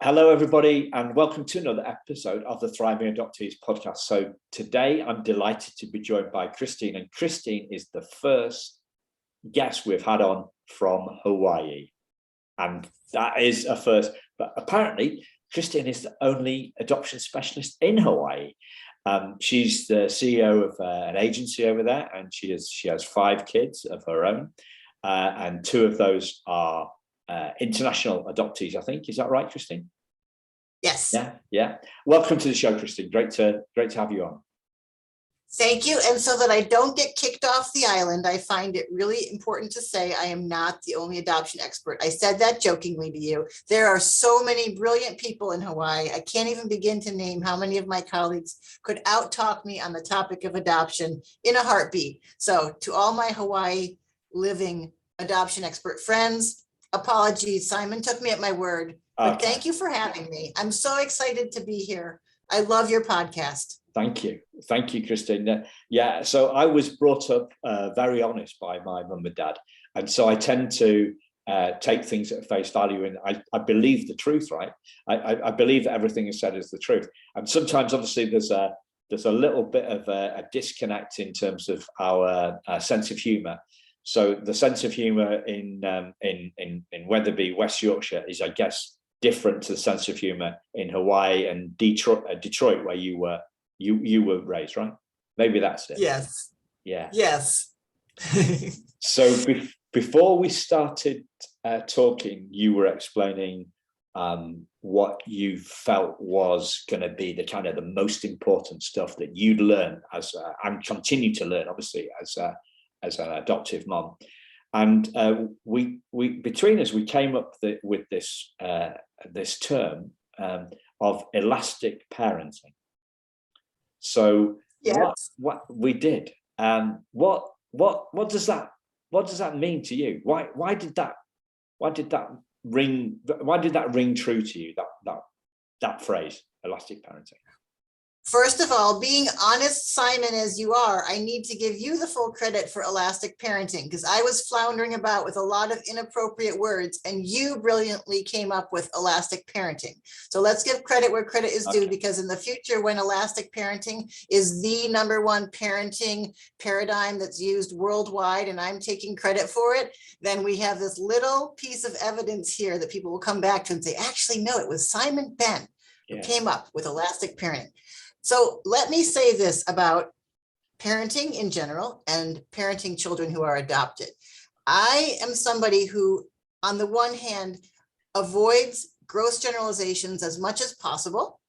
Hello, everybody, and welcome to another episode of the Thriving Adoptees podcast. So today I'm delighted to be joined by Kristine, and Kristine is the first guest we've had on from Hawaii. And that is a first, but apparently Kristine is the only adoption specialist in Hawaii. She's the CEO of an agency over there, and she has 5 kids of her own, and 2 of those are international adoptees, I think. Is that right, Kristine? Yes. Yeah. Welcome to the show, Kristine. Great to have you on. Thank you. And so that I don't get kicked off the island, I find it really important to say I am not the only adoption expert. I said that jokingly to you. There are so many brilliant people in Hawaii. I can't even begin to name how many of my colleagues could out-talk me on the topic of adoption in a heartbeat. So to all my Hawaii living adoption expert friends, apologies. Simon took me at my word, but Thank you for having me. I'm so excited to be here. I love your podcast. Thank you, Kristine. Yeah, so I was brought up very honest by my mum and dad, and so I tend to take things at face value, and I believe the truth, right? I believe that everything is said is the truth, and sometimes, obviously, there's a little bit of a disconnect in terms of our sense of humour. So the sense of humour in Weatherby, West Yorkshire, is, I guess, different to the sense of humour in Hawaii and Detroit, where you were raised, right? Maybe that's it. Yes. Yeah. Yes. So before we started talking, you were explaining what you felt was going to be the most important stuff that you'd learn and continue to learn, obviously, as an adoptive mom. And we between us, we came up with this term of elastic parenting. So yes. what we did, what does that mean to you? Why did that ring true to you, that phrase, elastic parenting? First of all, being honest, Simon, as you are, I need to give you the full credit for elastic parenting, because I was floundering about with a lot of inappropriate words, and you brilliantly came up with elastic parenting. So let's give credit where credit is due, because in the future, when elastic parenting is the #1 parenting paradigm that's used worldwide, and I'm taking credit for it, then we have this little piece of evidence here that people will come back to and say, actually, no, it was Simon Ben who came up with elastic parenting. So let me say this about parenting in general and parenting children who are adopted. I am somebody who, on the one hand, avoids gross generalizations as much as possible,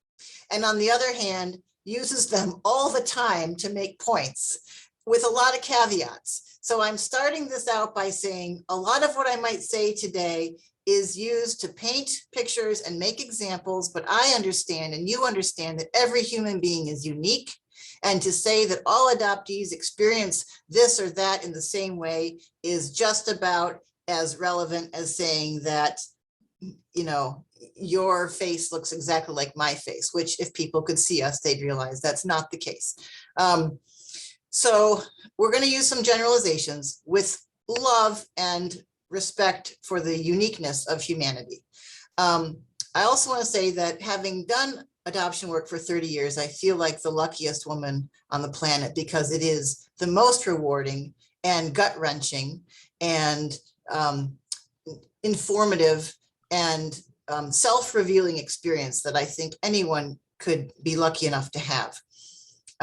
and on the other hand, uses them all the time to make points with a lot of caveats. So I'm starting this out by saying a lot of what I might say today is used to paint pictures and make examples, but I understand and you understand that every human being is unique, and to say that all adoptees experience this or that in the same way is just about as relevant as saying that, you know, your face looks exactly like my face, which if people could see us, they'd realize that's not the case. So we're going to use some generalizations with love and respect for the uniqueness of humanity. I also want to say that having done adoption work for 30 years, I feel like the luckiest woman on the planet, because it is the most rewarding and gut-wrenching and informative and self-revealing experience that I think anyone could be lucky enough to have.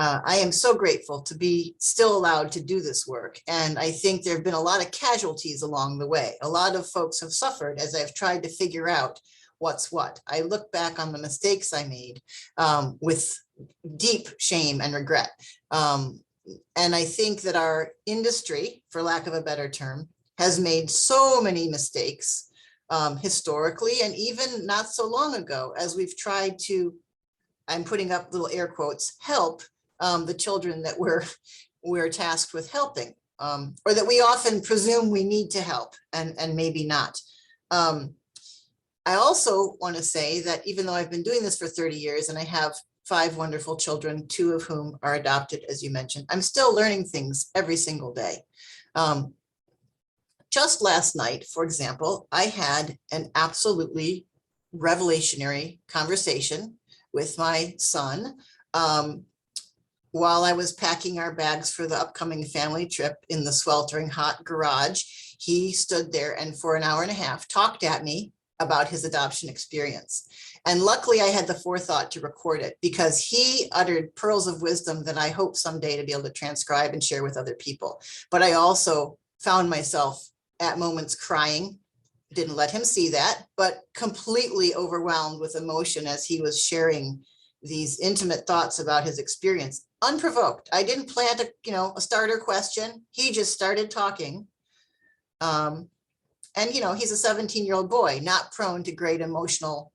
I am so grateful to be still allowed to do this work. And I think there have been a lot of casualties along the way. A lot of folks have suffered as I've tried to figure out what's what. I look back on the mistakes I made with deep shame and regret. And I think that our industry, for lack of a better term, has made so many mistakes historically, and even not so long ago, as we've tried to, I'm putting up little air quotes, help the children that we're tasked with helping, or that we often presume we need to help, and maybe not. I also want to say that even though I've been doing this for 30 years and I have 5 wonderful children, 2 of whom are adopted, as you mentioned, I'm still learning things every single day. Just last night, for example, I had an absolutely revelationary conversation with my son while I was packing our bags for the upcoming family trip in the sweltering hot garage. He stood there and for an hour and a half talked at me about his adoption experience. And luckily I had the forethought to record it, because he uttered pearls of wisdom that I hope someday to be able to transcribe and share with other people. But I also found myself at moments crying. Didn't let him see that, but completely overwhelmed with emotion as he was sharing these intimate thoughts about his experience, unprovoked. I didn't plant a starter question. He just started talking. And, he's a 17-year-old boy, not prone to great emotional,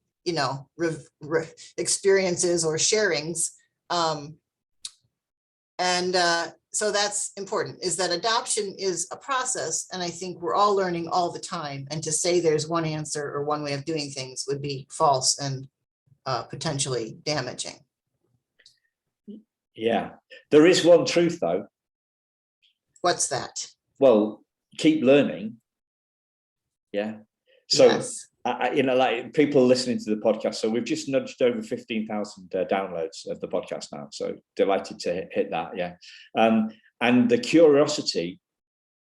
experiences or sharings. So that's important, is that adoption is a process. And I think we're all learning all the time. And to say there's one answer or one way of doing things would be false and potentially damaging. Yeah, there is one truth though. What's that? Well, keep learning. Yeah. So, yes. Like people listening to the podcast. So we've just nudged over 15,000 downloads of the podcast now. So delighted to hit that. Yeah. And the curiosity,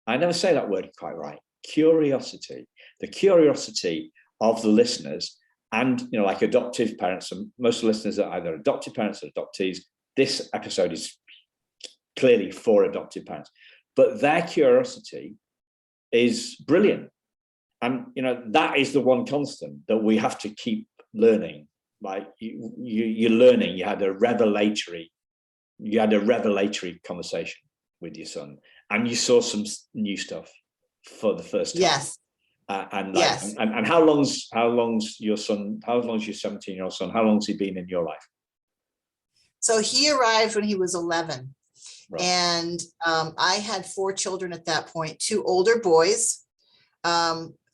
I never say that word quite right. Curiosity, the curiosity of the listeners, and like adoptive parents, and most listeners are either adoptive parents or adoptees. This episode is clearly for adoptive parents, but their curiosity is brilliant. And, that is the one constant that we have to keep learning. Like you're learning, you had a revelatory conversation with your son, and you saw some new stuff for the first time. Yes. Yes. And how long's your 17-year-old son, how long's he been in your life? So he arrived when he was 11. Right. And I had 4 children at that point, 2 older boys,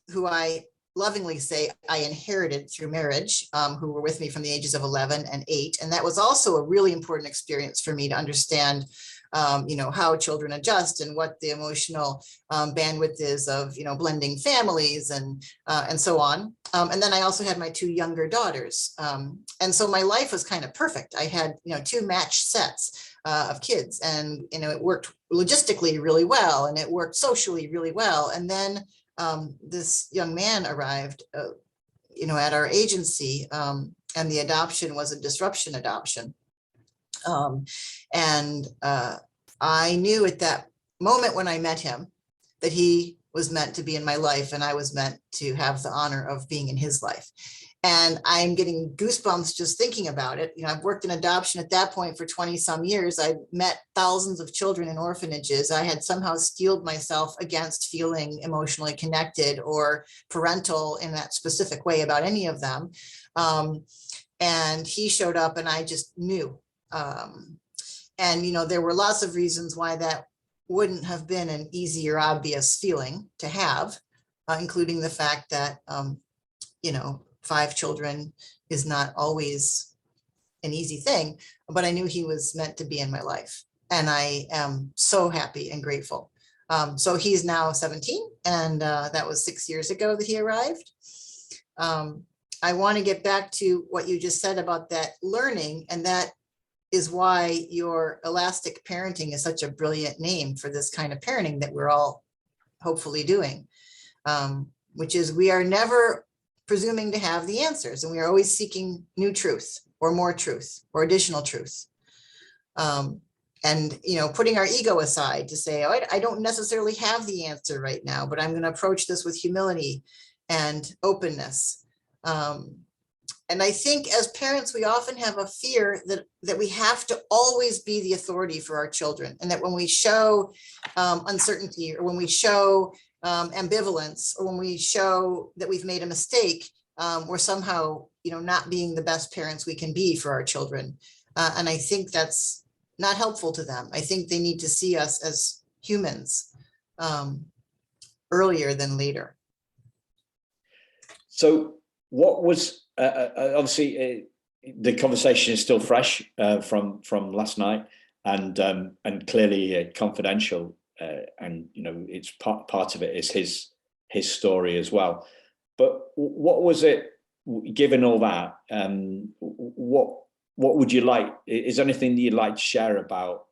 who I lovingly say I inherited through marriage, who were with me from the ages of 11 and 8. And that was also a really important experience for me to understand, how children adjust and what the emotional bandwidth is of, blending families and so on. And then I also had my 2 younger daughters. And so my life was kind of perfect. I had, 2 matched sets of kids, and, it worked logistically really well, and it worked socially really well. And then this young man arrived, at our agency, and the adoption was a disruption adoption. I knew at that moment when I met him that he was meant to be in my life, and I was meant to have the honor of being in his life. And I'm getting goosebumps just thinking about it. I've worked in adoption at that point for 20 some years. I met thousands of children in orphanages. I had somehow steeled myself against feeling emotionally connected or parental in that specific way about any of them. And he showed up, and I just knew. There were lots of reasons why that wouldn't have been an easy or obvious feeling to have, including the fact that, 5 children is not always an easy thing, but I knew he was meant to be in my life. And I am so happy and grateful. So he's now 17, and that was 6 years ago that he arrived. I want to get back to what you just said about that learning, and that is why your elastic parenting is such a brilliant name for this kind of parenting that we're all hopefully doing, which is we are never presuming to have the answers, and we are always seeking new truth or more truth or additional truth. And, putting our ego aside to say, oh, I don't necessarily have the answer right now, but I'm going to approach this with humility and openness. And I think as parents, we often have a fear that we have to always be the authority for our children, and that when we show uncertainty, or when we show ambivalence, or when we show that we've made a mistake, we're somehow, not being the best parents we can be for our children. And I think that's not helpful to them. I think they need to see us as humans earlier than later. So what was, obviously the conversation is still fresh from last night, and clearly confidential, and it's part of it is his story as well. But what was it given all that, what would you like? Is there anything that you'd like to share about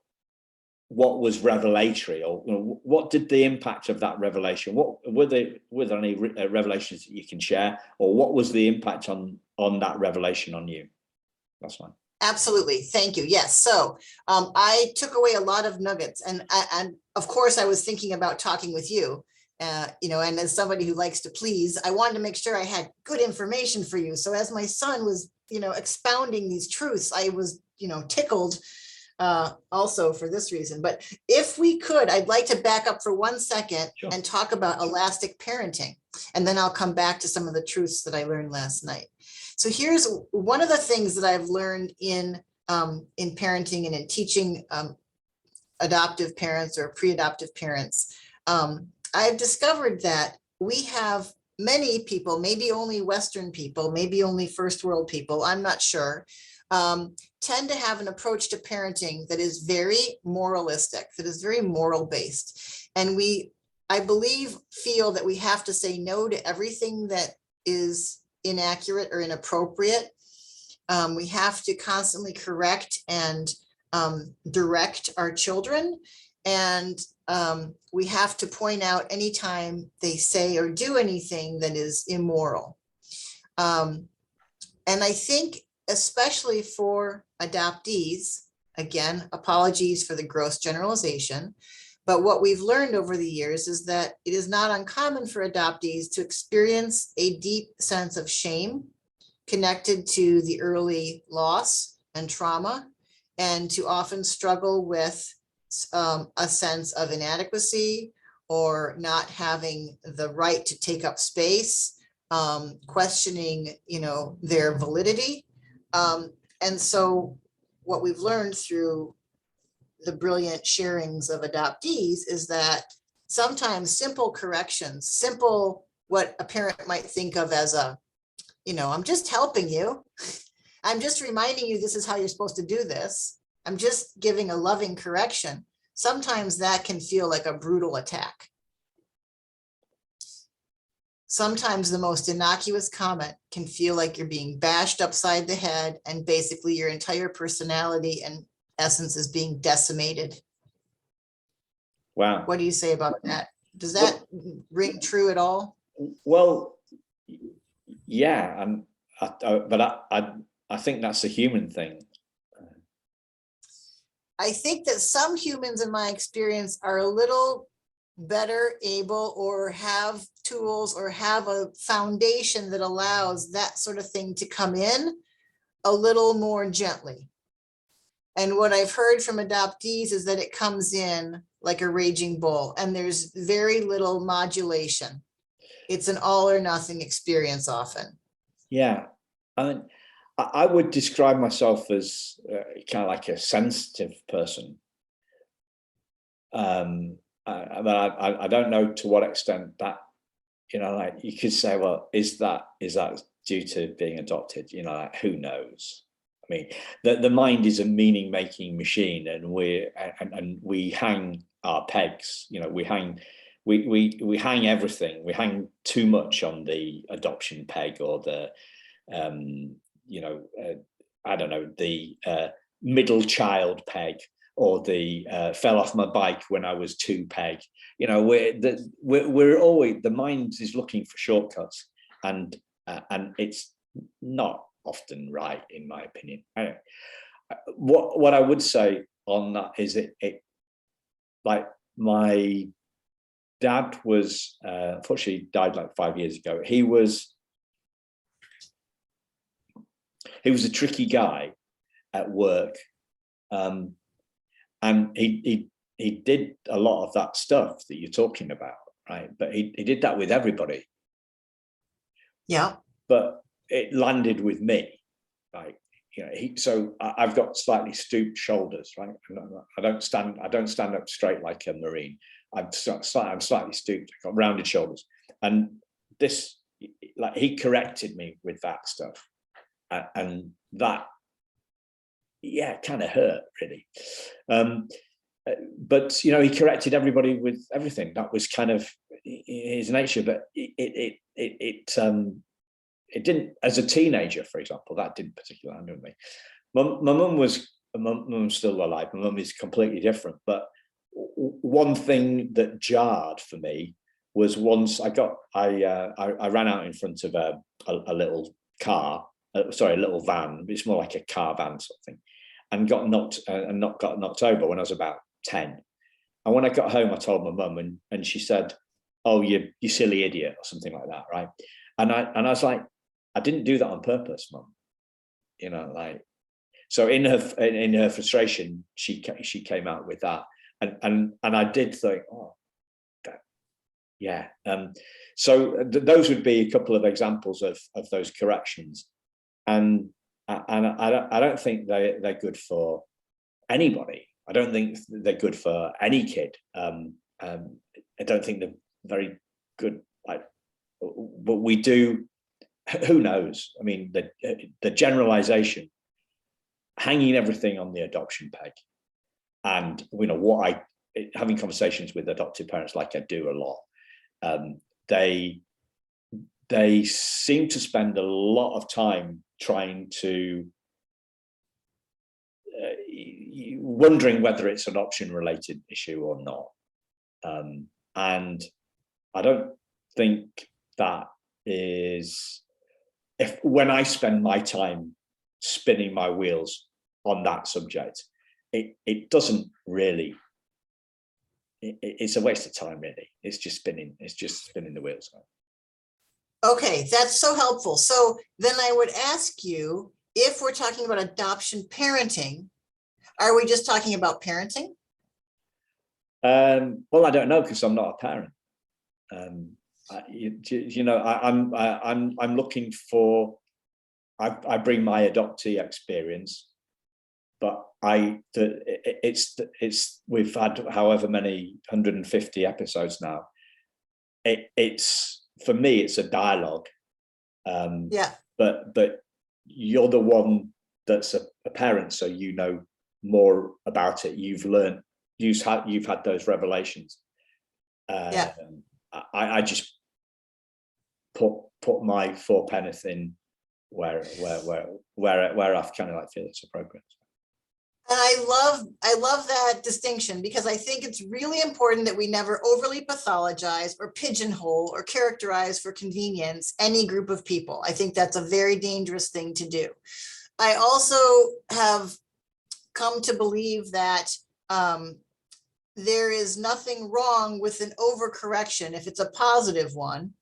what was revelatory, or what did the impact of that revelation? What were there any revelations that you can share, or what was the impact on that revelation on you? That's fine. Absolutely. Thank you. Yes. So I took away a lot of nuggets, and of course I was thinking about talking with you, and as somebody who likes to please, I wanted to make sure I had good information for you. So as my son was, expounding these truths, I was, tickled also for this reason. But if we could, I'd like to back up for 1 second. Sure. And talk about elastic parenting, and then I'll come back to some of the truths that I learned last night. So here's one of the things that I've learned in parenting and in teaching adoptive parents or pre-adoptive parents. I've discovered that we have many people, maybe only Western people, maybe only first world people, I'm not sure, tend to have an approach to parenting that is very moralistic, that is very moral based. And I believe, feel that we have to say no to everything that is inaccurate or inappropriate. We have to constantly correct and direct our children, and we have to point out anytime they say or do anything that is immoral. And I think especially for adoptees, again, apologies for the gross generalization, but what we've learned over the years is that it is not uncommon for adoptees to experience a deep sense of shame connected to the early loss and trauma, and to often struggle with a sense of inadequacy or not having the right to take up space, questioning, their validity. And so what we've learned through the brilliant sharings of adoptees is that sometimes simple corrections, simple what a parent might think of as I'm just helping you. I'm just reminding you this is how you're supposed to do this. I'm just giving a loving correction. Sometimes that can feel like a brutal attack. Sometimes the most innocuous comment can feel like you're being bashed upside the head, and basically your entire personality and essence is being decimated. Wow. What do you say about that? Does that ring true at all? Well, yeah, but I think that's a human thing. I think that some humans, in my experience, are a little better able, or have tools, or have a foundation that allows that sort of thing to come in a little more gently. And what I've heard from adoptees is that it comes in like a raging bull, and there's very little modulation. It's an all or nothing experience often. Yeah. I would describe myself as kind of like a sensitive person. But I don't know to what extent that, like you could say, well, is that due to being adopted? Like, who knows? I mean, the mind is a meaning-making machine, and we hang our pegs. We hang everything. We hang too much on the adoption peg, or the I don't know, the middle child peg, or the fell off my bike when I was 2 peg. We're always, the mind is looking for shortcuts, and it's not often right, in my opinion. What I would say on that is it like, my dad was unfortunately died like 5 years ago. He was a tricky guy at work, and he did a lot of that stuff that you're talking about, right? But he did that with everybody. Yeah. But it landed with me, like, so I've got slightly stooped shoulders, right? I don't stand up straight like a Marine. I'm slightly stooped. I've got rounded shoulders, and this, like, he corrected me with that stuff. And that, kind of hurt, really. But he corrected everybody with everything. That was kind of his nature. But it didn't, as a teenager, for example, that didn't particularly happen with me. My mum's still alive. My mum is completely different. But one thing that jarred for me was once I ran out in front of a little car, sorry, a little van. It's more like a car van sort of thing, and got knocked over when I was about 10. And when I got home, I told my mum, and she said, "Oh, you silly idiot," or something like that, right? And I was like, I didn't do that on purpose, Mum. You know, like, so in her frustration, she came out with that, and I did think, oh, that, yeah. So those would be a couple of examples of those corrections, and I don't think they're good for anybody. I don't think they're good for any kid. I don't think they're very good. But we do. Who knows? I mean, the generalization, hanging everything on the adoption peg, and you know having conversations with adoptive parents like I do a lot. They seem to spend a lot of time trying to wondering whether it's an adoption related issue or not, and I don't think that is. When I spend my time spinning my wheels on that subject, it doesn't really. It's a waste of time, really. It's just spinning the wheels. Okay, that's so helpful. So then I would ask you, if we're talking about adoption parenting, are we just talking about parenting? Well, I don't know, because I'm not a parent. You know, I'm looking for. I bring my adoptee experience, but we've had however many 150 episodes now. It's for me, it's a dialogue. Yeah. But you're the one that's a parent, so you know more about it. You've learned. You've had those revelations. Yeah. I just put my four penneth in where I kind of like feel it's appropriate. And I love that distinction, because I think it's really important that we never overly pathologize or pigeonhole or characterize for convenience any group of people. I think that's a very dangerous thing to do. I also have come to believe that there is nothing wrong with an overcorrection if it's a positive one,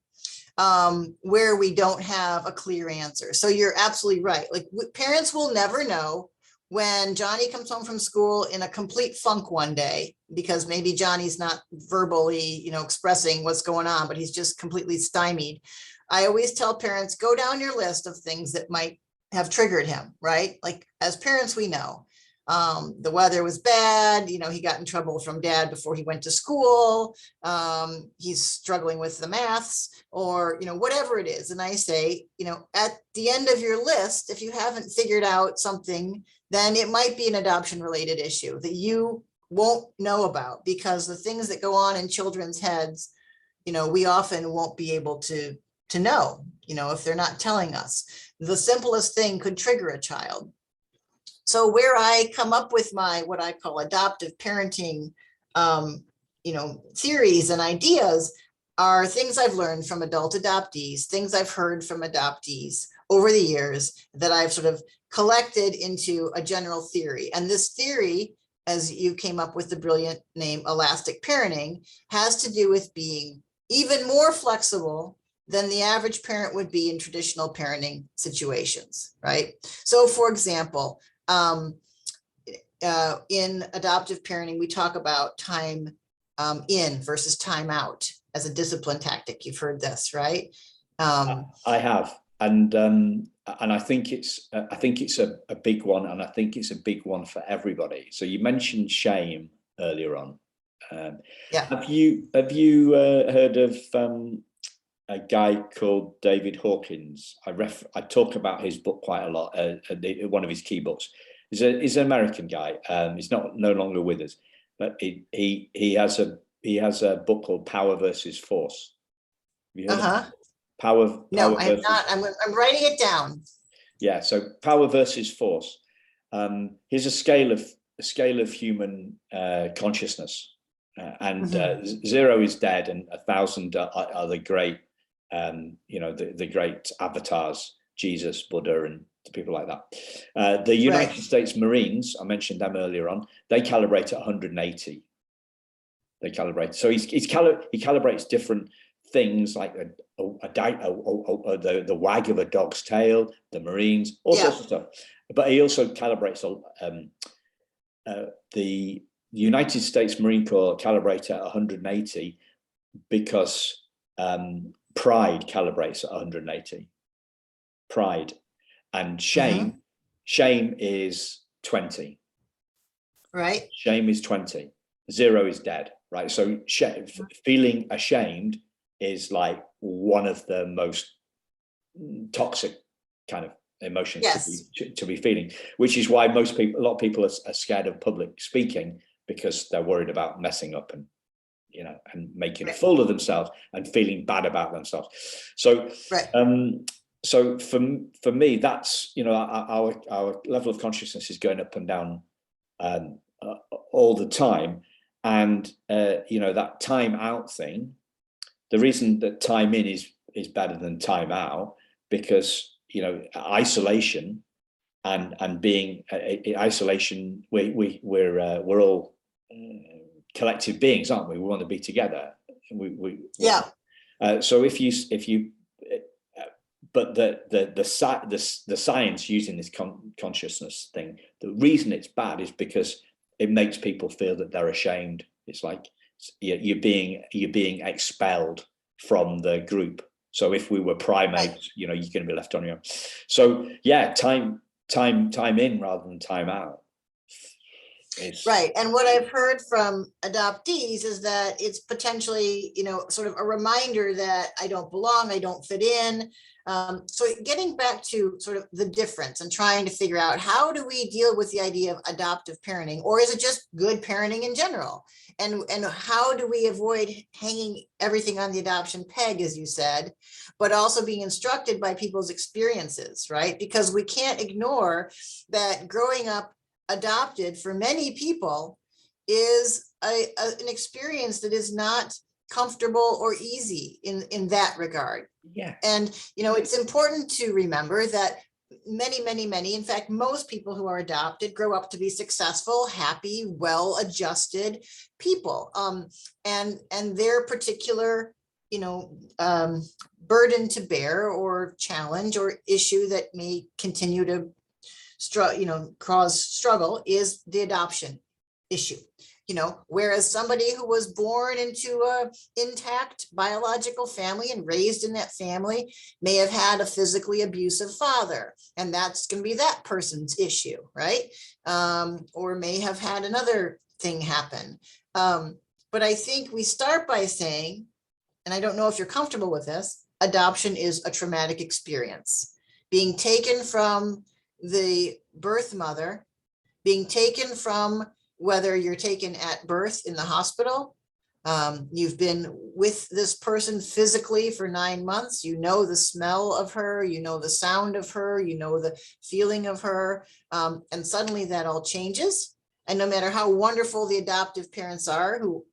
where we don't have a clear answer. So you're absolutely right. Like, parents will never know when Johnny comes home from school in a complete funk one day, because maybe Johnny's not verbally, you know, expressing what's going on, but he's just completely stymied. I always tell parents, go down your list of things that might have triggered him, right? Like, as parents, we know the weather was bad, you know, he got in trouble from dad before he went to school, he's struggling with the maths, or, you know, whatever it is. And I say, you know, at the end of your list, if you haven't figured out something, then it might be an adoption related issue that you won't know about, because the things that go on in children's heads, you know, we often won't be able to know, you know, if they're not telling us. The simplest thing could trigger a child. So where I come up with my, what I call adoptive parenting, you know, theories and ideas, are things I've learned from adult adoptees, things I've heard from adoptees over the years that I've sort of collected into a general theory. And this theory, as you came up with the brilliant name elastic parenting, has to do with being even more flexible than the average parent would be in traditional parenting situations, right? So for example, in adoptive parenting, we talk about time in versus time out as a discipline tactic. You've heard this, right? I have, and I think it's a big one, and I think it's a big one for everybody. So you mentioned shame earlier on. Yeah. Have you heard of a guy called David Hawkins? I talk about his book quite a lot. One of his key books. He's an American guy. He's no longer with us, but he has a book called Power versus Force. Have you heard of it? No, power I have versus, not. I'm writing it down. yeah. So power versus force. Here's a scale of human consciousness, and 0 is dead, and 1,000 are the great, the great avatars, Jesus, Buddha, and people like that. The United States Marines, I mentioned them earlier on, they calibrate at 180. They calibrate. So he calibrates different things like the wag of a dog's tail, the Marines, all sorts of stuff. But he also calibrates the United States Marine Corps calibrate at 180 because pride calibrates at 180. Pride. And shame is 20. Right. Shame is 20. 0 is dead. Right. So feeling ashamed is like one of the most toxic kind of emotions to be feeling, which is why a lot of people are scared of public speaking, because they're worried about messing up and making a fool of themselves and feeling bad about themselves. So so for me, that's our level of consciousness is going up and down all the time. And that time out thing, the reason that time in is better than time out, because isolation and being in isolation, we're all collective beings, aren't we? We want to be together. So if you but the science using this consciousness thing, the reason it's bad is because it makes people feel that they're ashamed. It's like you're being expelled from the group. So if we were primates, you're going to be left on your own. So yeah, time in rather than time out. Right. And what I've heard from adoptees is that it's potentially, sort of a reminder that I don't belong, I don't fit in. So getting back to sort of the difference and trying to figure out, how do we deal with the idea of adoptive parenting, or is it just good parenting in general? And how do we avoid hanging everything on the adoption peg, as you said, but also being instructed by people's experiences, right? Because we can't ignore that growing up adopted for many people is an experience that is not comfortable or easy in that regard. Yeah. And, it's important to remember that many, in fact, most people who are adopted grow up to be successful, happy, well-adjusted people. And their particular, burden to bear or challenge or issue that may continue to cause struggle is the adoption issue. Whereas somebody who was born into a intact biological family and raised in that family may have had a physically abusive father, and that's going to be that person's issue, right? Or may have had another thing happen. But I think we start by saying, and I don't know if you're comfortable with this, adoption is a traumatic experience. Being taken from the birth mother, being taken from, whether you're taken at birth in the hospital, you've been with this person physically for 9 months, the smell of her, the sound of her, the feeling of her, and suddenly that all changes. And no matter how wonderful the adoptive parents are who,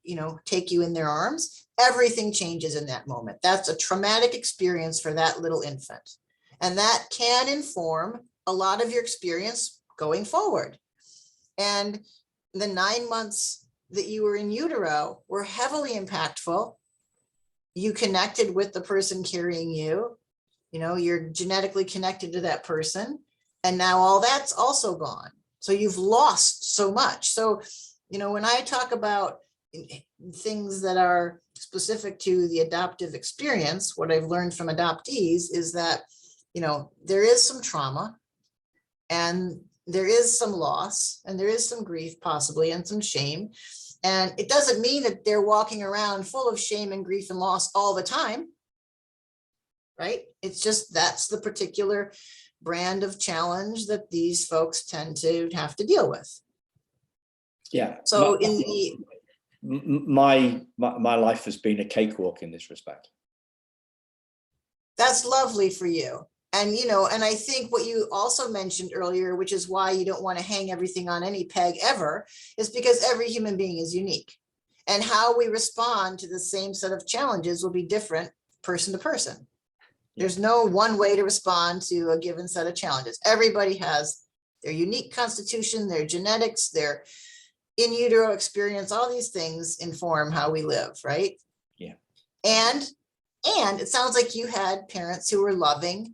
take you in their arms, everything changes in that moment. That's a traumatic experience for that little infant. And that can inform a lot of your experience going forward. And the 9 months that you were in utero were heavily impactful. You connected with the person carrying you, you're genetically connected to that person. And now all that's also gone. So you've lost so much. So, when I talk about things that are specific to the adoptive experience, what I've learned from adoptees is that, there is some trauma, and there is some loss, and there is some grief possibly, and some shame. And it doesn't mean that they're walking around full of shame and grief and loss all the time, right? It's just, that's the particular brand of challenge that these folks tend to have to deal with. Yeah. So my life has been a cakewalk in this respect. That's lovely for you. And, and I think what you also mentioned earlier, which is why you don't want to hang everything on any peg ever, is because every human being is unique. And how we respond to the same set of challenges will be different person to person. There's no one way to respond to a given set of challenges. Everybody has their unique constitution, their genetics, their in utero experience, all these things inform how we live, right? Yeah. And it sounds like you had parents who were loving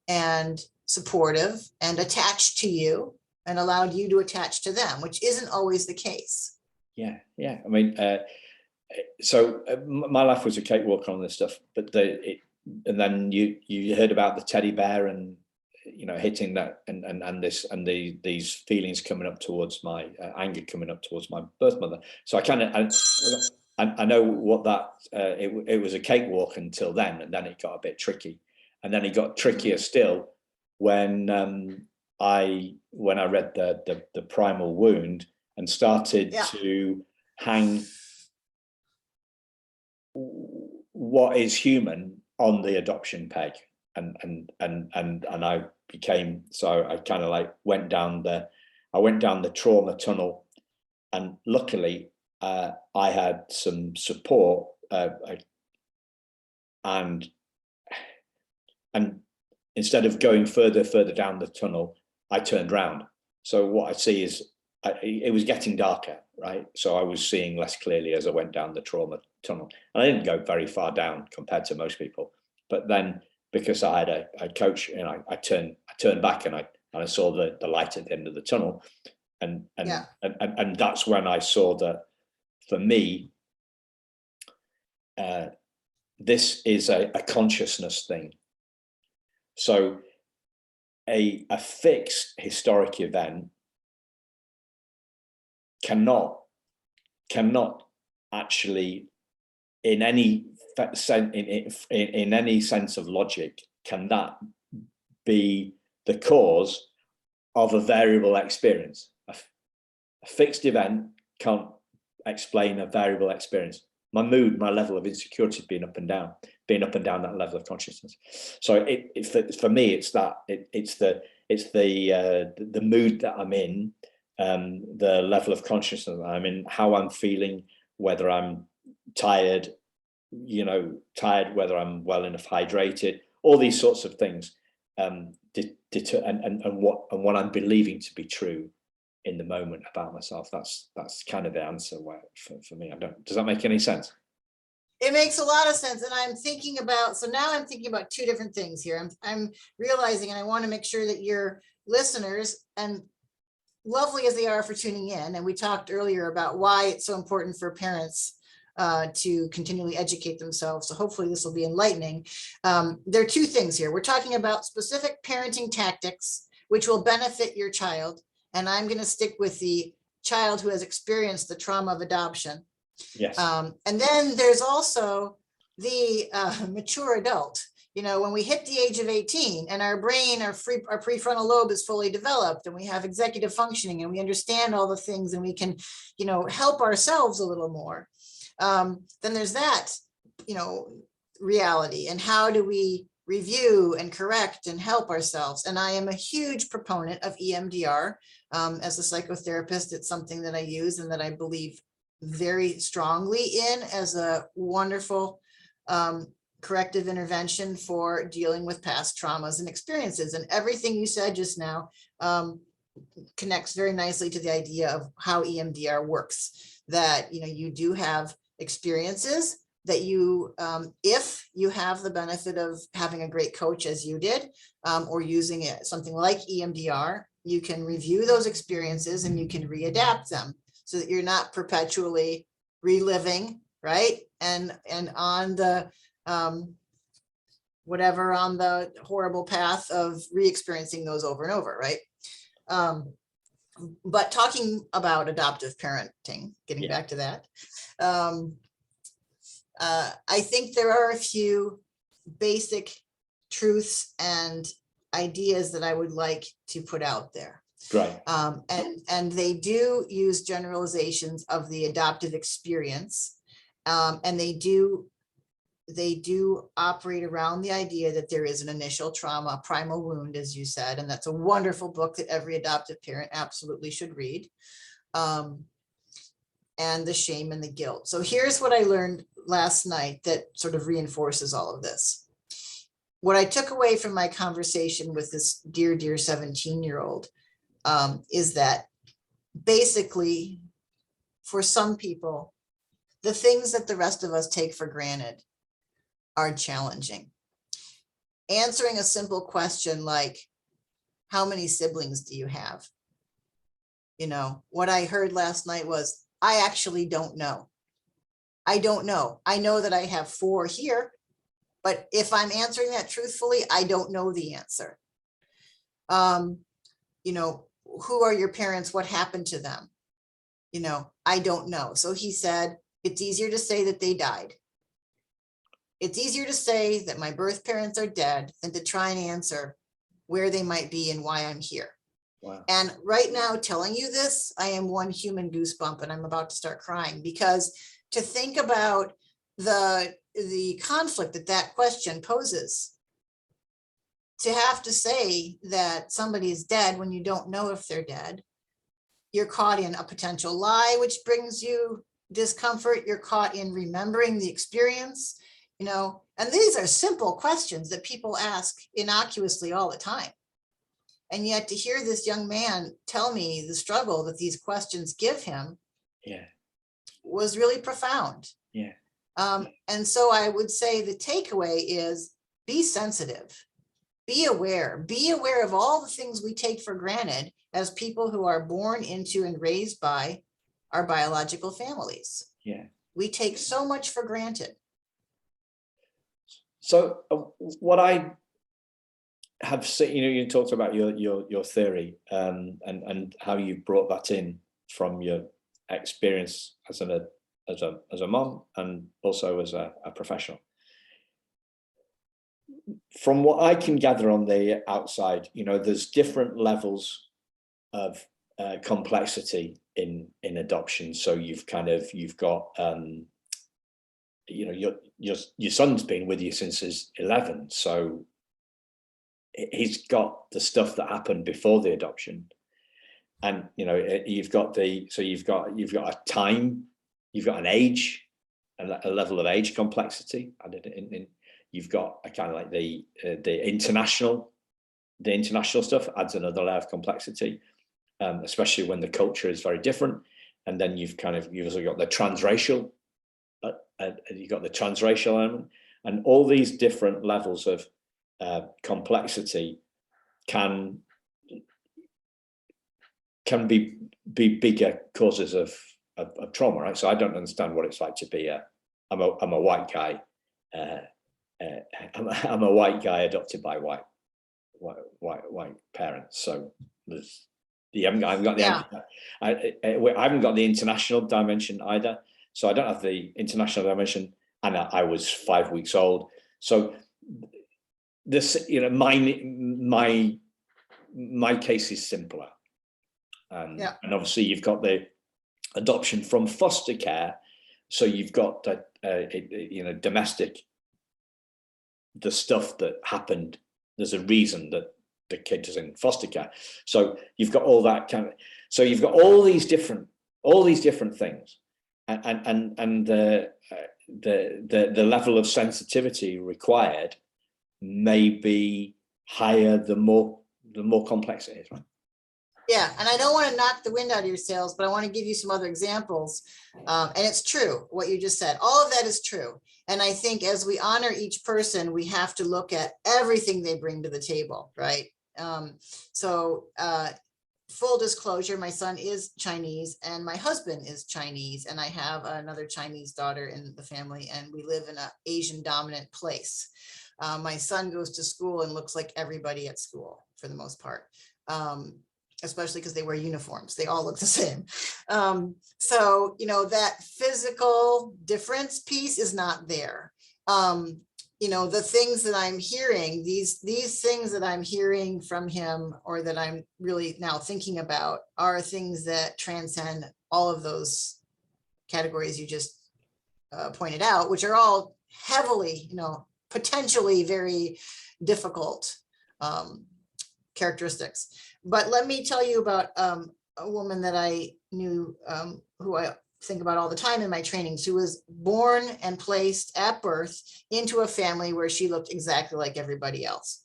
and supportive and attached to you and allowed you to attach to them, which isn't always the case. Yeah. I mean, so my life was a cakewalk on this stuff, but and then you heard about the teddy bear and hitting that and these feelings coming up towards my anger coming up towards my birth mother. So I know what that it was a cakewalk until then, and then it got a bit tricky, and then it got trickier still when I read the primal wound and started to hang what is human on the adoption peg, and I became, so I kind of like went down the trauma tunnel, and luckily I had some support, and instead of going further down the tunnel, I turned around. So what I see is it was getting darker, right? So I was seeing less clearly as I went down the trauma tunnel, and I didn't go very far down compared to most people. But then, because I had a coach, I turned back and I saw the light at the end of the tunnel, and that's when I saw that for me, this is a consciousness thing. So a fixed historic event cannot actually, in any sense of logic, can that be the cause of a variable experience. A fixed event can't explain a variable experience. My mood, my level of insecurity being up and down that level of consciousness. So for me, it's the mood that I'm in, the level of consciousness that I'm in, how I'm feeling, whether I'm tired, whether I'm well enough hydrated, all these sorts of things, and what I'm believing to be true in the moment about myself. That's kind of the answer for me. Does that make any sense? It makes a lot of sense. And I'm thinking about two different things here. I'm realizing, and I want to make sure that your listeners, and lovely as they are for tuning in, and we talked earlier about why it's so important for parents to continually educate themselves. So hopefully this will be enlightening. There are two things here. We're talking about specific parenting tactics, which will benefit your child. And I'm going to stick with the child who has experienced the trauma of adoption. Yes. And then there's also the mature adult. When we hit the age of 18 and our brain, our prefrontal lobe is fully developed, and we have executive functioning, and we understand all the things, and we can, help ourselves a little more. Then there's that, reality, and how do we review and correct and help ourselves? And I am a huge proponent of EMDR. As a psychotherapist, it's something that I use and that I believe very strongly in as a wonderful corrective intervention for dealing with past traumas and experiences. And everything you said just now connects very nicely to the idea of how EMDR works, that you do have experiences that you, if you have the benefit of having a great coach as you did, or using it, something like EMDR, you can review those experiences and you can readapt them so that you're not perpetually reliving, right? And on the whatever, on the horrible path of re-experiencing those over and over, right? But talking about adoptive parenting, getting back to that, I think there are a few basic truths and ideas that I would like to put out there. Right. And they do use generalizations of the adoptive experience, and they do they do operate around the idea that there is an initial trauma, a primal wound, as you said, and that's a wonderful book that every adoptive parent absolutely should read. And the shame and the guilt. So here's what I learned last night that sort of reinforces all of this. What I took away from my conversation with this dear 17-year-old is that basically, for some people, the things that the rest of us take for granted are challenging. Answering a simple question like, how many siblings do you have? You know, what I heard last night was, I actually don't know. I don't know. I know that I have 4 here, but if I'm answering that truthfully, I don't know the answer. You know, who are your parents? What happened to them? You know, I don't know. So he said, it's easier to say that they died. It's easier to say that my birth parents are dead than to try and answer where they might be and why I'm here. Wow. And right now, telling you this, I am one human goosebump and I'm about to start crying, because to think about the conflict that that question poses, to have to say that somebody is dead when you don't know if they're dead, you're caught in a potential lie, which brings you discomfort. You're caught in remembering the experience, you know, and these are simple questions that people ask innocuously all the time. And yet to hear this young man tell me the struggle that these questions give him, was really profound. And so I would say the takeaway is be sensitive, be aware of all the things we take for granted as people who are born into and raised by our biological families. We take so much for granted. So what I have seen, you know, you talked about your theory and how you brought that in from your experience as a mom and also as a professional. From what I can gather on the outside, you know, there's different levels of complexity in adoption. So you've got you know, your son's been with you since he's 11, so he's got the stuff that happened before the adoption, and you know, you've got a time, you've got an age, a level of age complexity, and you've got a kind of like the international stuff adds another layer of complexity, especially when the culture is very different. And then you've also got the transracial, you've got the transracial element, and all these different levels of complexity can be bigger causes of trauma, right? So I don't understand what it's like to be I'm a white guy, I'm a white guy adopted by white parents. So I haven't got the international dimension either. So I don't have the international dimension, and I was 5 weeks old. So this, you know, my case is simpler, and obviously you've got the adoption from foster care. So you've got you know, domestic, the stuff that happened. There's a reason that the kid is in foster care. So you've got all that so you've got all these different things, and the level of sensitivity required may be higher the more complex it is, right? Yeah, and I don't want to knock the wind out of your sails, but I want to give you some other examples. And it's true what you just said. All of that is true. And I think as we honor each person, we have to look at everything they bring to the table, right? Full disclosure, my son is Chinese and my husband is Chinese, and I have another Chinese daughter in the family, and we live in an Asian dominant place. My son goes to school and looks like everybody at school for the most part, especially because they wear uniforms. They all look the same. So, you know, that physical difference piece is not there. You know, the things that I'm hearing, these things that I'm hearing from him, or that I'm really now thinking about, are things that transcend all of those categories you just pointed out, which are all heavily, potentially very difficult characteristics. But let me tell you about a woman that I knew, who I think about all the time in my trainings, who was born and placed at birth into a family where she looked exactly like everybody else,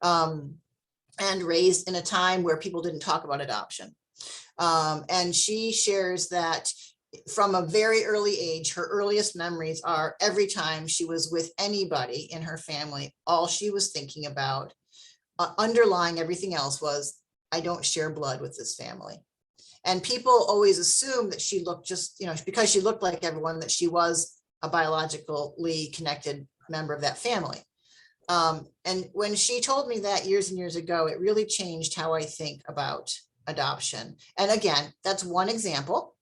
and raised in a time where people didn't talk about adoption. And she shares that from a very early age, her earliest memories are every time she was with anybody in her family, all she was thinking about, underlying everything else, was, I don't share blood with this family. And people always assume that she looked just, because she looked like everyone, that she was a biologically connected member of that family. And when she told me that years and years ago, it really changed how I think about adoption. And again, that's one example.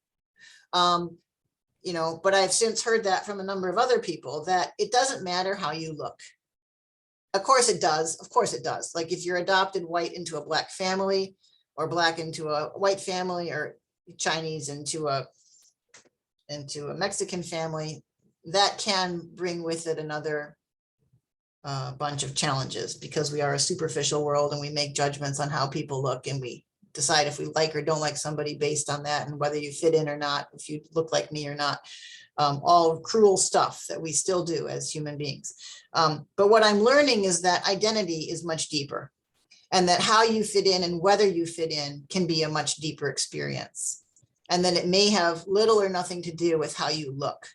But I've since heard that from a number of other people, that it doesn't matter how you look. Of course it does. Of course it does. Like if you're adopted white into a black family, or black into a white family, or Chinese into a Mexican family, that can bring with it another bunch of challenges, because we are a superficial world and we make judgments on how people look, and we decide if we like or don't like somebody based on that, and whether you fit in or not, if you look like me or not. All cruel stuff that we still do as human beings. But what I'm learning is that identity is much deeper, and that how you fit in and whether you fit in can be a much deeper experience. And then it may have little or nothing to do with how you look.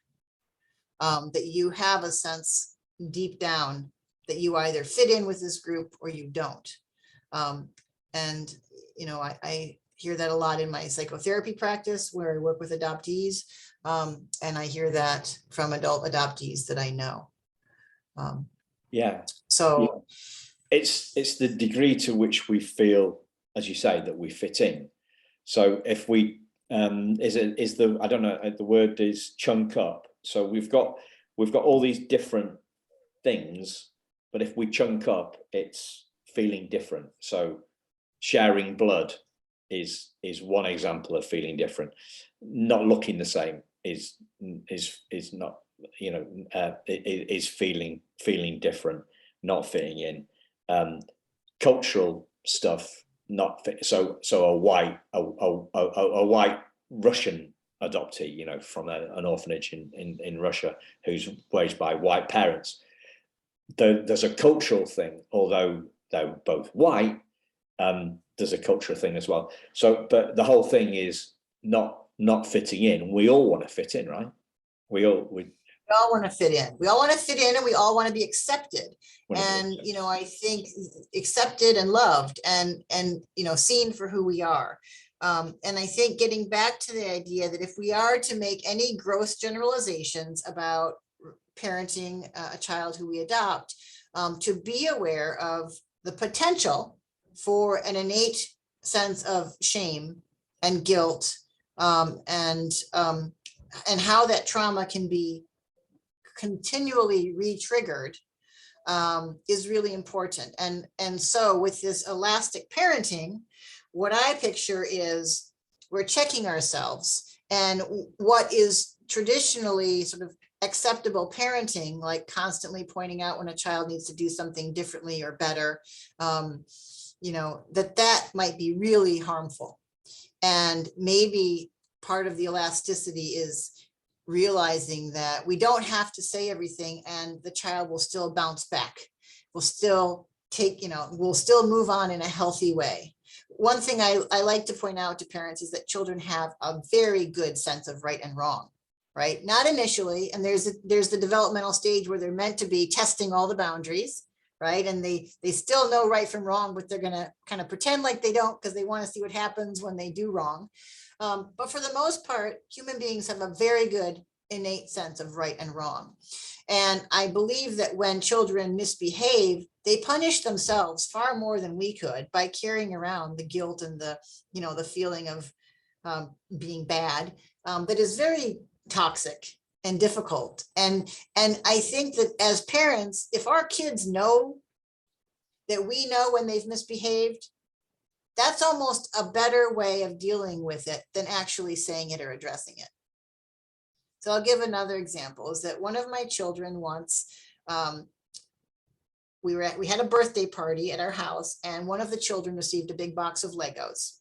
That you have a sense deep down that you either fit in with this group or you don't. And I hear that a lot in my psychotherapy practice, where I work with adoptees. And I hear that from adult adoptees that I know. So it's the degree to which we feel, as you say, that we fit in. So if we I don't know, the word is chunk up. So we've got all these different things, but if we chunk up, it's feeling different. So sharing blood is one example of feeling different. Not looking the same is not, is feeling different, not fitting in. Cultural stuff, not fit. So a white Russian adoptee, from an orphanage in Russia, who's raised by white parents. There's a cultural thing, although they're both white. There's a cultural thing as well. So, but the whole thing is not fitting in. We all want to fit in, right? We all want to fit in. We all want to fit in, and we all want to be accepted. And I think accepted and loved, and seen for who we are. And I think getting back to the idea that if we are to make any gross generalizations about parenting a child who we adopt, to be aware of the potential for an innate sense of shame and guilt, and how that trauma can be continually re-triggered, is really important. And so with this elastic parenting, what I picture is we're checking ourselves, and what is traditionally sort of acceptable parenting, like constantly pointing out when a child needs to do something differently or better, that might be really harmful. And maybe part of the elasticity is realizing that we don't have to say everything, and the child will still bounce back. We'll still we'll still move on in a healthy way. One thing I like to point out to parents is that children have a very good sense of right and wrong, right? Not initially, and there's the developmental stage where they're meant to be testing all the boundaries, right? And they still know right from wrong, but they're gonna kind of pretend like they don't, because they want to see what happens when they do wrong. But for the most part, human beings have a very good innate sense of right and wrong. And I believe that when children misbehave, they punish themselves far more than we could by carrying around the guilt and the feeling of being bad, that is very toxic and difficult. And I think that as parents, if our kids know that we know when they've misbehaved, that's almost a better way of dealing with it than actually saying it or addressing it. So I'll give another example, is that one of my children once, we had a birthday party at our house, and one of the children received a big box of Legos.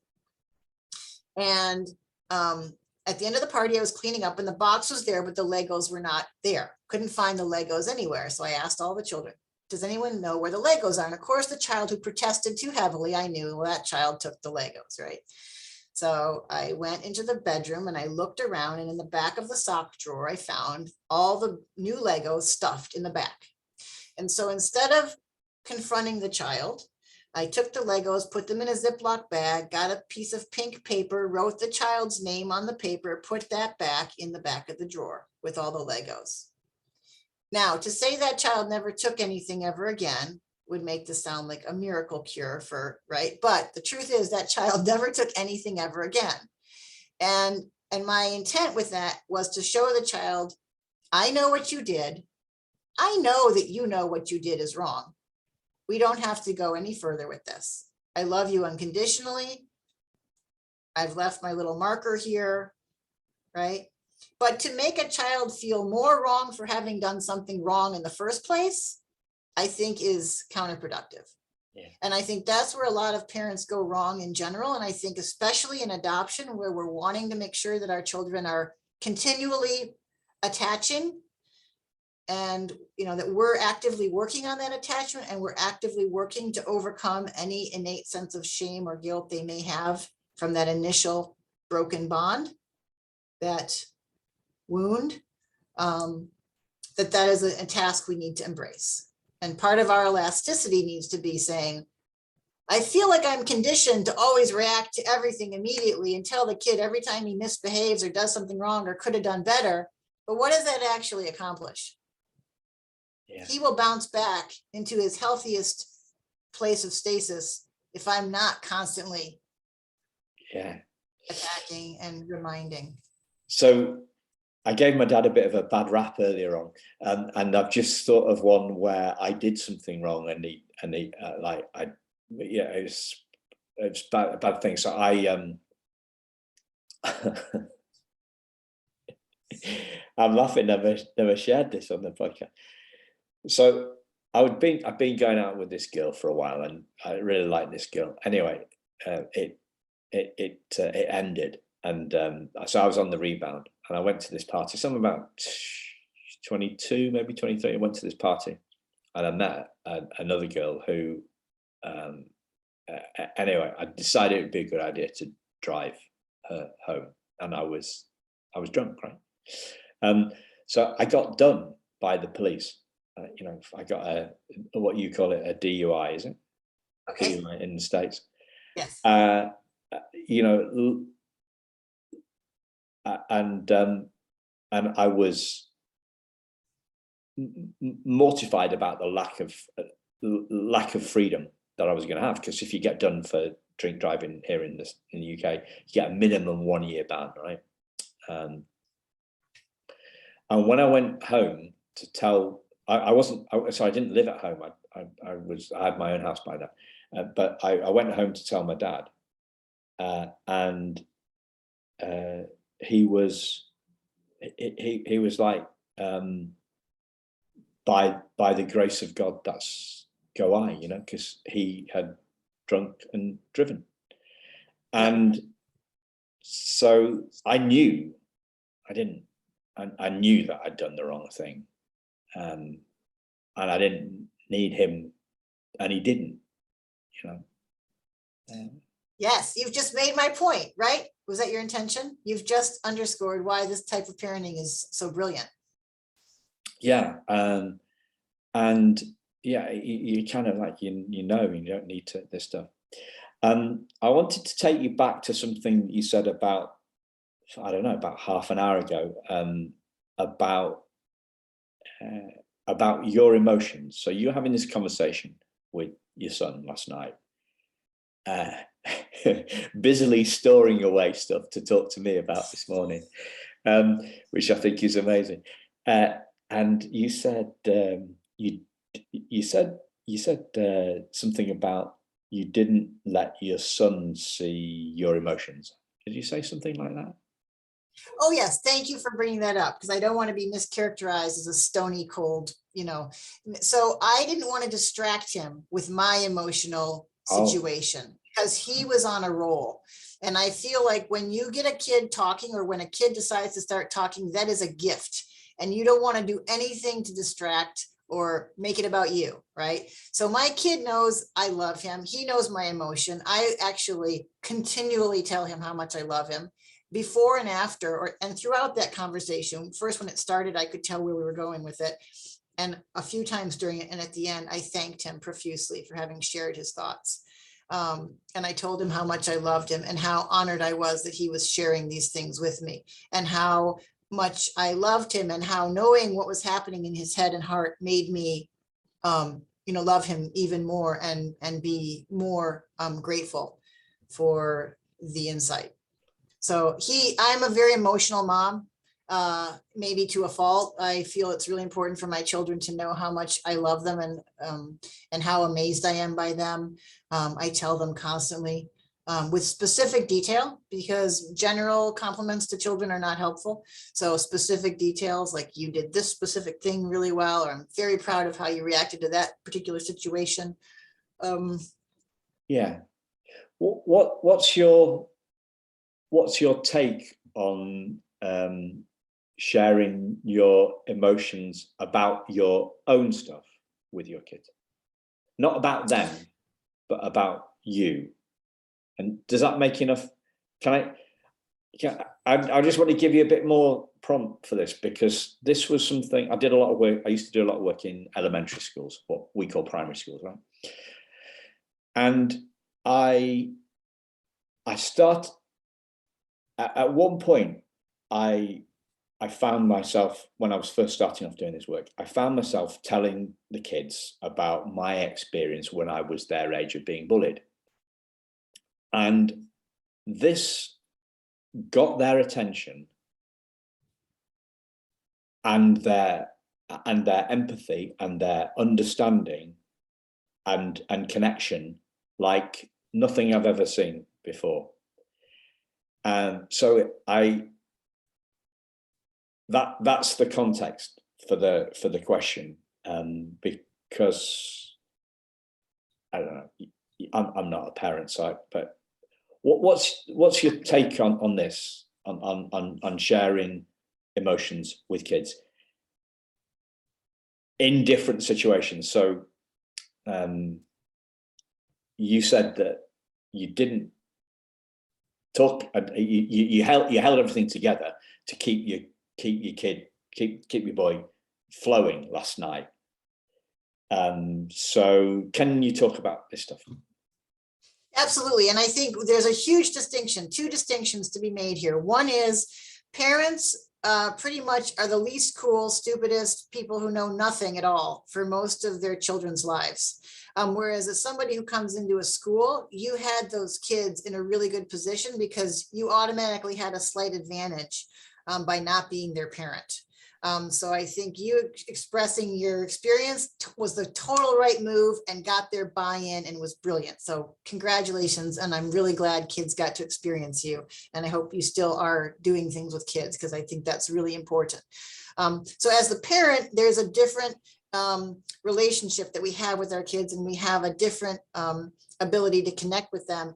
And at the end of the party, I was cleaning up and the box was there, but the Legos were not there. Couldn't find the Legos anywhere. So I asked all the children, does anyone know where the Legos are? And of course, the child who protested too heavily, I knew, well, that child took the Legos, right? So I went into the bedroom and I looked around, and in the back of the sock drawer, I found all the new Legos stuffed in the back. And so instead of confronting the child, I took the Legos, put them in a Ziploc bag, got a piece of pink paper, wrote the child's name on the paper, put that back in the back of the drawer with all the Legos. Now, to say that child never took anything ever again would make this sound like a miracle cure for, right? But the truth is that child never took anything ever again. And my intent with that was to show the child, I know what you did. I know that you know what you did is wrong. We don't have to go any further with this. I love you unconditionally. I've left my little marker here, right? But to make a child feel more wrong for having done something wrong in the first place, I think is counterproductive. Yeah. And I think that's where a lot of parents go wrong in general. And I think especially in adoption, where we're wanting to make sure that our children are continually attaching, and that we're actively working on that attachment, and we're actively working to overcome any innate sense of shame or guilt they may have from that initial broken bond, that wound, that is a task we need to embrace. And part of our elasticity needs to be saying, I feel like I'm conditioned to always react to everything immediately and tell the kid every time he misbehaves or does something wrong or could have done better. But what does that actually accomplish? Yeah. He will bounce back into his healthiest place of stasis if I'm not constantly attacking and reminding. So I gave my dad a bit of a bad rap earlier on, and I've just thought of one where I did something wrong, and he it's a bad thing. So I'm laughing. Never shared this on the podcast. So I've been going out with this girl for a while, and I really liked this girl. Anyway, it ended, and so I was on the rebound, and I went to this party. So I'm about 22, maybe 23. I went to this party, and I met another girl who, anyway, I decided it would be a good idea to drive her home, and I was drunk, right? So I got done by the police. I got what you call it, a DUI, is it? Okay. DUI in the States. Yes. And I was mortified about the lack of freedom that I was going to have, because if you get done for drink driving here in the UK, you get a minimum 1 year ban, right? And when I went home to tell, so I didn't live at home. I had my own house by then, but I went home to tell my dad, and he was like, by the grace of God, that's go I, because he had drunk and driven, and so I knew that I'd done the wrong thing. And I didn't need him, and he didn't, Yes, you've just made my point, right? Was that your intention? You've just underscored why this type of parenting is so brilliant. Yeah, and yeah, you kind of like, you don't need to this stuff. I wanted to take you back to something you said about, I don't know, about half an hour ago, about your emotions. So you're having this conversation with your son last night, busily storing away stuff to talk to me about this morning, which I think is amazing. And you said you said something about you didn't let your son see your emotions. Did you say something like that? Oh, yes. Thank you for bringing that up because I don't want to be mischaracterized as a stony cold, you know. So I didn't want to distract him with my emotional Oh, situation because he was on a roll. And I feel like when you get a kid talking or when a kid decides to start talking, that is a gift. And you don't want to do anything to distract or make it about you, right? So my kid knows I love him. He knows my emotion. I actually continually tell him how much I love him before and after, or and throughout that conversation. First, when it started, I could tell where we were going with it. And a few times during it, and at the end, I thanked him profusely for having shared his thoughts. And I told him how much I loved him and how honored I was that he was sharing these things with me, and how much I loved him, and how knowing what was happening in his head and heart made me, love him even more and be more grateful for the insight. So I'm a very emotional mom, maybe to a fault. I feel it's really important for my children to know how much I love them and how amazed I am by them. I tell them constantly with specific detail because general compliments to children are not helpful. So specific details like you did this specific thing really well, or I'm very proud of how you reacted to that particular situation. yeah. What's your take on sharing your emotions about your own stuff with your kids? Not about them, but about you. And does that make enough? I just want to give you a bit more prompt for this, because this was something I did a lot of work. I used to do a lot of work in elementary schools, what we call primary schools, right? And I start at one point, I found myself, when I was first starting off doing this work, I found myself telling the kids about my experience when I was their age of being bullied. And this got their attention and their empathy and their understanding and connection like nothing I've ever seen before. And so that's the context for the question, because I don't know, I'm not a parent, so but what's your take on this, on sharing emotions with kids in different situations? So you said that you didn't talk, you held everything together to keep your boy flowing last night. So can you talk about this stuff? Absolutely. And I think there's a huge distinction, two distinctions to be made here. One is parents pretty much are the least cool, stupidest people who know nothing at all for most of their children's lives. Whereas as somebody who comes into a school, you had those kids in a really good position because you automatically had a slight advantage by not being their parent. So I think you expressing your experience was the total right move and got their buy-in and was brilliant. So congratulations. And I'm really glad kids got to experience you. And I hope you still are doing things with kids because I think that's really important. So as the parent, there's a different relationship that we have with our kids, and we have a different ability to connect with them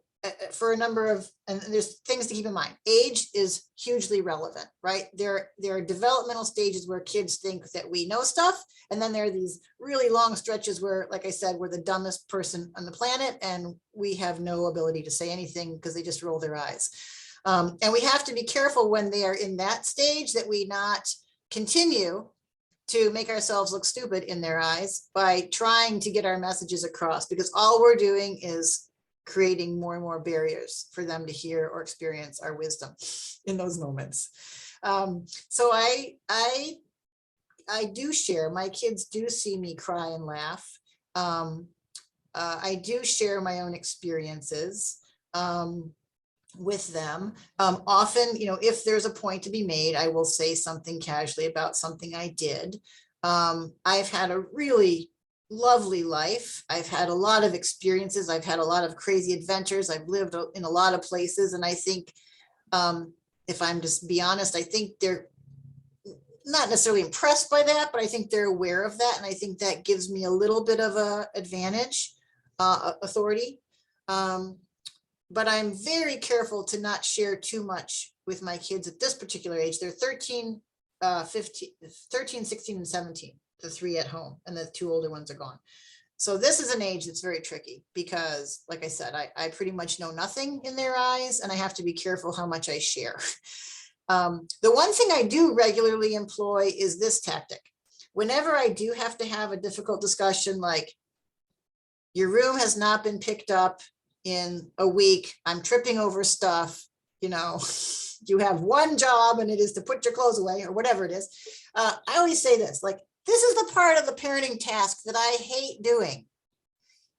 for a number of, and there's things to keep in mind. Age is hugely relevant, right? There are developmental stages where kids think that we know stuff. And then there are these really long stretches where, like I said, we're the dumbest person on the planet and we have no ability to say anything because they just roll their eyes. And we have to be careful when they are in that stage that we not continue to make ourselves look stupid in their eyes by trying to get our messages across, because all we're doing is creating more and more barriers for them to hear or experience our wisdom in those moments. So I do share, my kids do see me cry and laugh. I do share my own experiences with them. Often, if there's a point to be made, I will say something casually about something I did. I've had a really lovely life. I've had a lot of experiences. I've had a lot of crazy adventures. I've lived in a lot of places. And I think if I'm just be honest, I think they're not necessarily impressed by that, but I think they're aware of that. And I think that gives me a little bit of a advantage, authority. But I'm very careful to not share too much with my kids at this particular age. They're 13, 15, 13, 16, and 17, the 3 at home, and the 2 older ones are gone. So this is an age that's very tricky because, like I said, I pretty much know nothing in their eyes, and I have to be careful how much I share. The one thing I do regularly employ is this tactic. Whenever I do have to have a difficult discussion, like your room has not been picked up in a week, I'm tripping over stuff, you know, you have one job and it is to put your clothes away or whatever it is. I always say this, like, this is the part of the parenting task that I hate doing.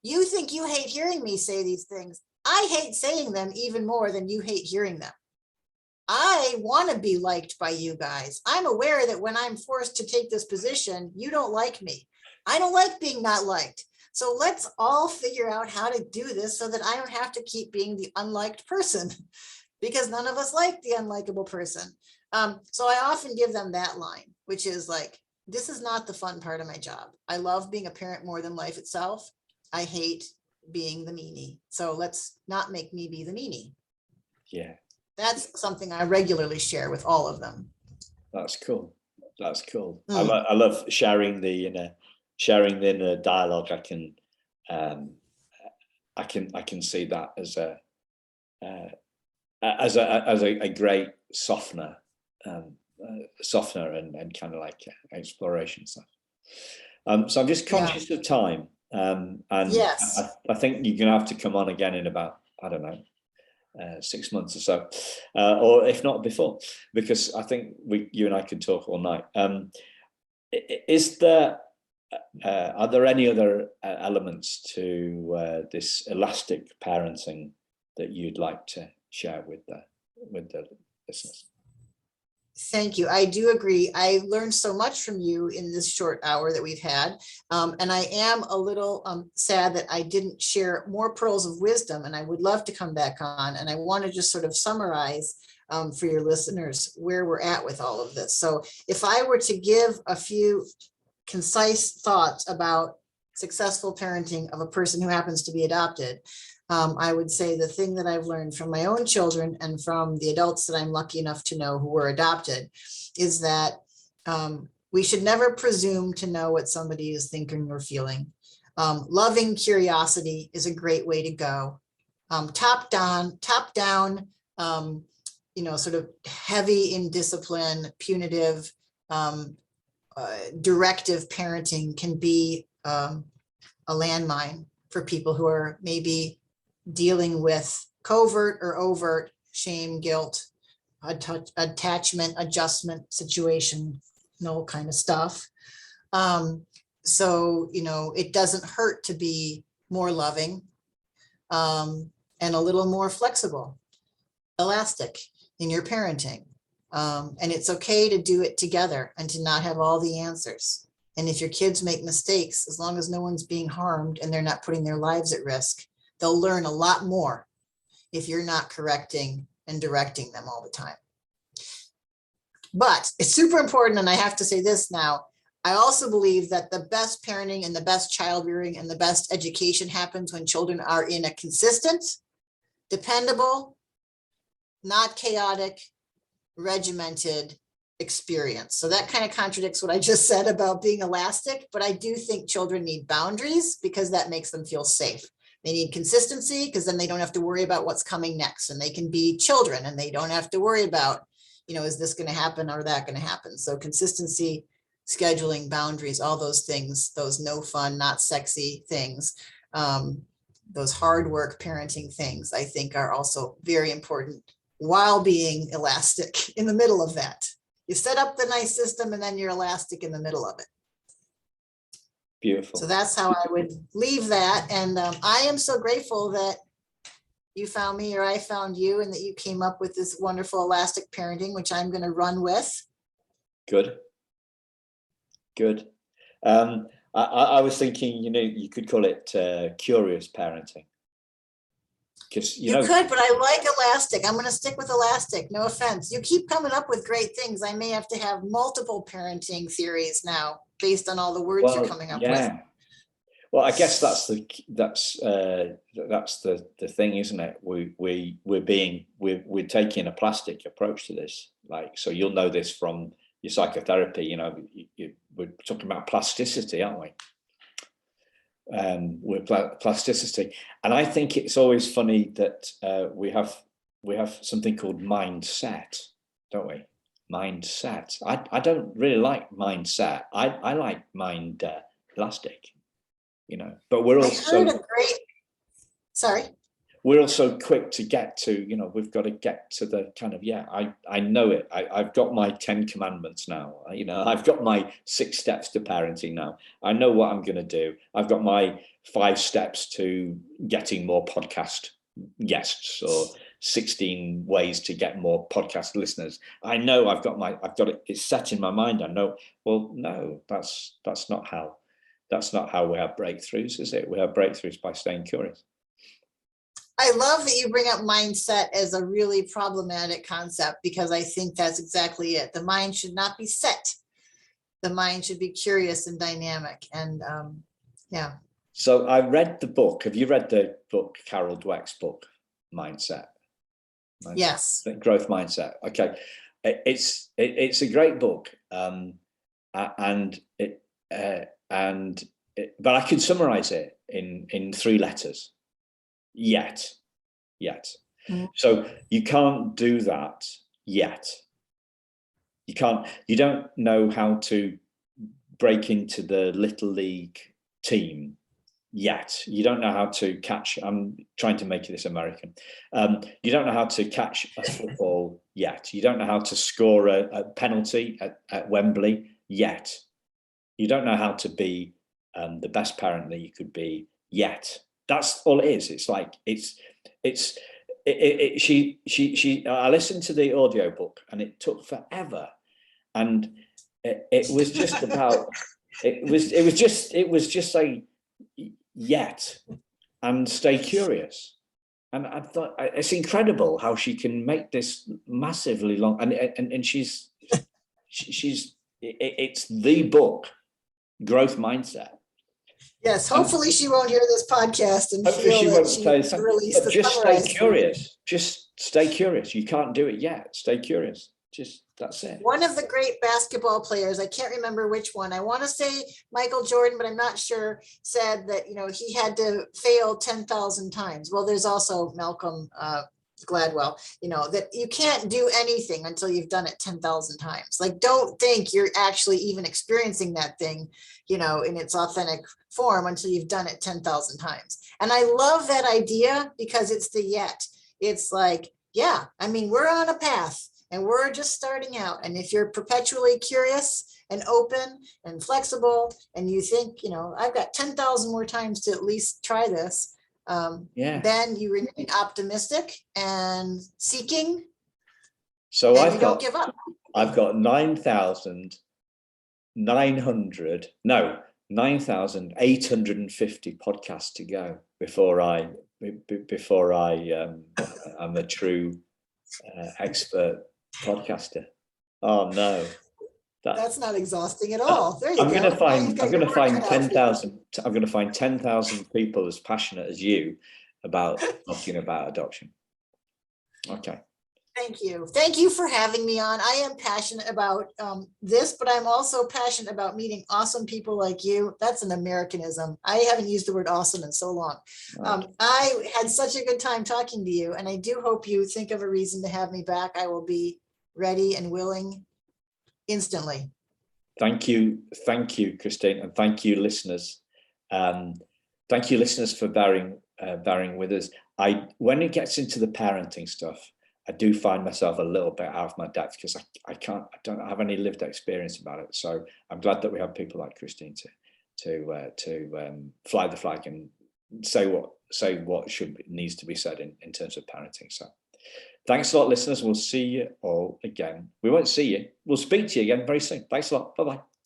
You think you hate hearing me say these things. I hate saying them even more than you hate hearing them. I want to be liked by you guys. I'm aware that when I'm forced to take this position, you don't like me. I don't like being not liked. So let's all figure out how to do this so that I don't have to keep being the unliked person, because none of us like the unlikable person. So I often give them that line, which is like, this is not the fun part of my job. I love being a parent more than life itself. I hate being the meanie. So let's not make me be the meanie. Yeah. That's something I regularly share with all of them. That's cool. That's cool. I love sharing the sharing the inner dialogue. I can see that as a great softener, and kind of like exploration stuff. So I'm just conscious of time, and yes, I think you're gonna have to come on again in about, I don't know, 6 months or so, or if not before, because I think you and I could talk all night. Are there any other elements to this elastic parenting that you'd like to share with the listeners? Thank you. I do agree. I learned so much from you in this short hour that we've had. And I am a little sad that I didn't share more pearls of wisdom, and I would love to come back on. And I want to just sort of summarize for your listeners where we're at with all of this. So if I were to give a few concise thoughts about successful parenting of a person who happens to be adopted, I would say the thing that I've learned from my own children and from the adults that I'm lucky enough to know who were adopted is that we should never presume to know what somebody is thinking or feeling. Loving curiosity is a great way to go. Top down, sort of heavy in discipline, punitive, directive parenting can be a landmine for people who are maybe dealing with covert or overt shame, guilt, attachment, adjustment, situational kind of stuff. So, it doesn't hurt to be more loving and a little more flexible, elastic in your parenting. And it's okay to do it together and to not have all the answers. And if your kids make mistakes, as long as no one's being harmed and they're not putting their lives at risk, they'll learn a lot more if you're not correcting and directing them all the time. But it's super important, and I have to say this now, I also believe that the best parenting and the best child rearing and the best education happens when children are in a consistent, dependable, not chaotic, regimented experience. So that kind of contradicts what I just said about being elastic, but I do think children need boundaries because that makes them feel safe. They need consistency because then they don't have to worry about what's coming next, and they can be children and they don't have to worry about, is this going to happen or that going to happen? So consistency, scheduling, boundaries, all those things, those no fun, not sexy things, those hard work parenting things, I think are also very important while being elastic in the middle of that. You set up the nice system and then you're elastic in the middle of it. Beautiful. So that's how I would leave that. And I am so grateful that you found me or I found you, and that you came up with this wonderful elastic parenting, which I'm going to run with. Good. I was thinking, you could call it curious parenting. Because you could, but I like elastic. I'm going to stick with elastic. No offense. You keep coming up with great things. I may have to have multiple parenting theories now based on all the words you're coming up with. Well, I guess that's the thing, isn't it? We're taking a plastic approach to this. Like, so you'll know this from your psychotherapy. You know, we're talking about plasticity, aren't we? With plasticity, and I think it's always funny that we have something called mindset, don't we? Mindset. I don't really like mindset. I like mind elastic, you know. But we're also we're also quick to get to, you know, we've got to get to the kind of, I know it. I've got my 10 commandments now, you know, I've got my 6 steps to parenting now. I know what I'm going to do. I've got my 5 steps to getting more podcast guests, or 16 ways to get more podcast listeners. I know I've got it, it's set in my mind. I know, well, no, that's not how we have breakthroughs, is it? We have breakthroughs by staying curious. I love that you bring up mindset as a really problematic concept, because I think that's exactly it. The mind should not be set. The mind should be curious and dynamic. And So I read the book. Have you read the book, Carol Dweck's book, Mindset? Yes. Growth Mindset. Okay. It's a great book. But I can summarize it in 3 letters. Yet. Mm-hmm. So you can't do that yet. You don't know how to break into the little league team yet. You don't know how to catch, I'm trying to make this American. You don't know how to catch a football yet. You don't know how to score a penalty at Wembley yet. You don't know how to be the best parent that you could be yet. That's all it is. It's like, I listened to the audio book and it took forever. And it was just about, it was just like, yet, and stay curious. And I thought, it's incredible how she can make this massively long, and it's the book, Growth Mindset. Yes, hopefully she won't hear this podcast and feel that she released the just stay curious. Just stay curious. You can't do it yet. Stay curious. Just, that's it. One of the great basketball players, I can't remember which one, I want to say Michael Jordan, but I'm not sure, said that, you know, he had to fail 10,000 times. Well, there's also Malcolm Gladwell, you know, that you can't do anything until you've done it 10,000 times. Like, don't think you're actually even experiencing that thing, you know, in its authentic form until you've done it 10,000 times. And I love that idea, because it's the yet. It's like, yeah, I mean, we're on a path and we're just starting out. And if you're perpetually curious and open and flexible, and you think, you know, I've got 10,000 more times to at least try this, then you remain optimistic and seeking. So and don't give up. I've got 9,850 podcasts to go before I'm a true expert podcaster. Oh no, that's not exhausting at all. There you go. I'm going to find 10,000. I'm going to find 10,000 people as passionate as you about talking about adoption. Okay. Thank you. Thank you for having me on. I am passionate about this, but I'm also passionate about meeting awesome people like you. That's an Americanism. I haven't used the word awesome in so long. Right. I had such a good time talking to you, and I do hope you think of a reason to have me back. I will be ready and willing instantly. Thank you, Kristine, and thank you, listeners. Thank you, listeners, for bearing with us. When it gets into the parenting stuff, I do find myself a little bit out of my depth, because I don't have any lived experience about it. So I'm glad that we have people like Kristine to fly the flag and say what needs to be said in terms of parenting. So thanks a lot, listeners. We'll see you all again. We won't see you. We'll speak to you again very soon. Thanks a lot. Bye-bye.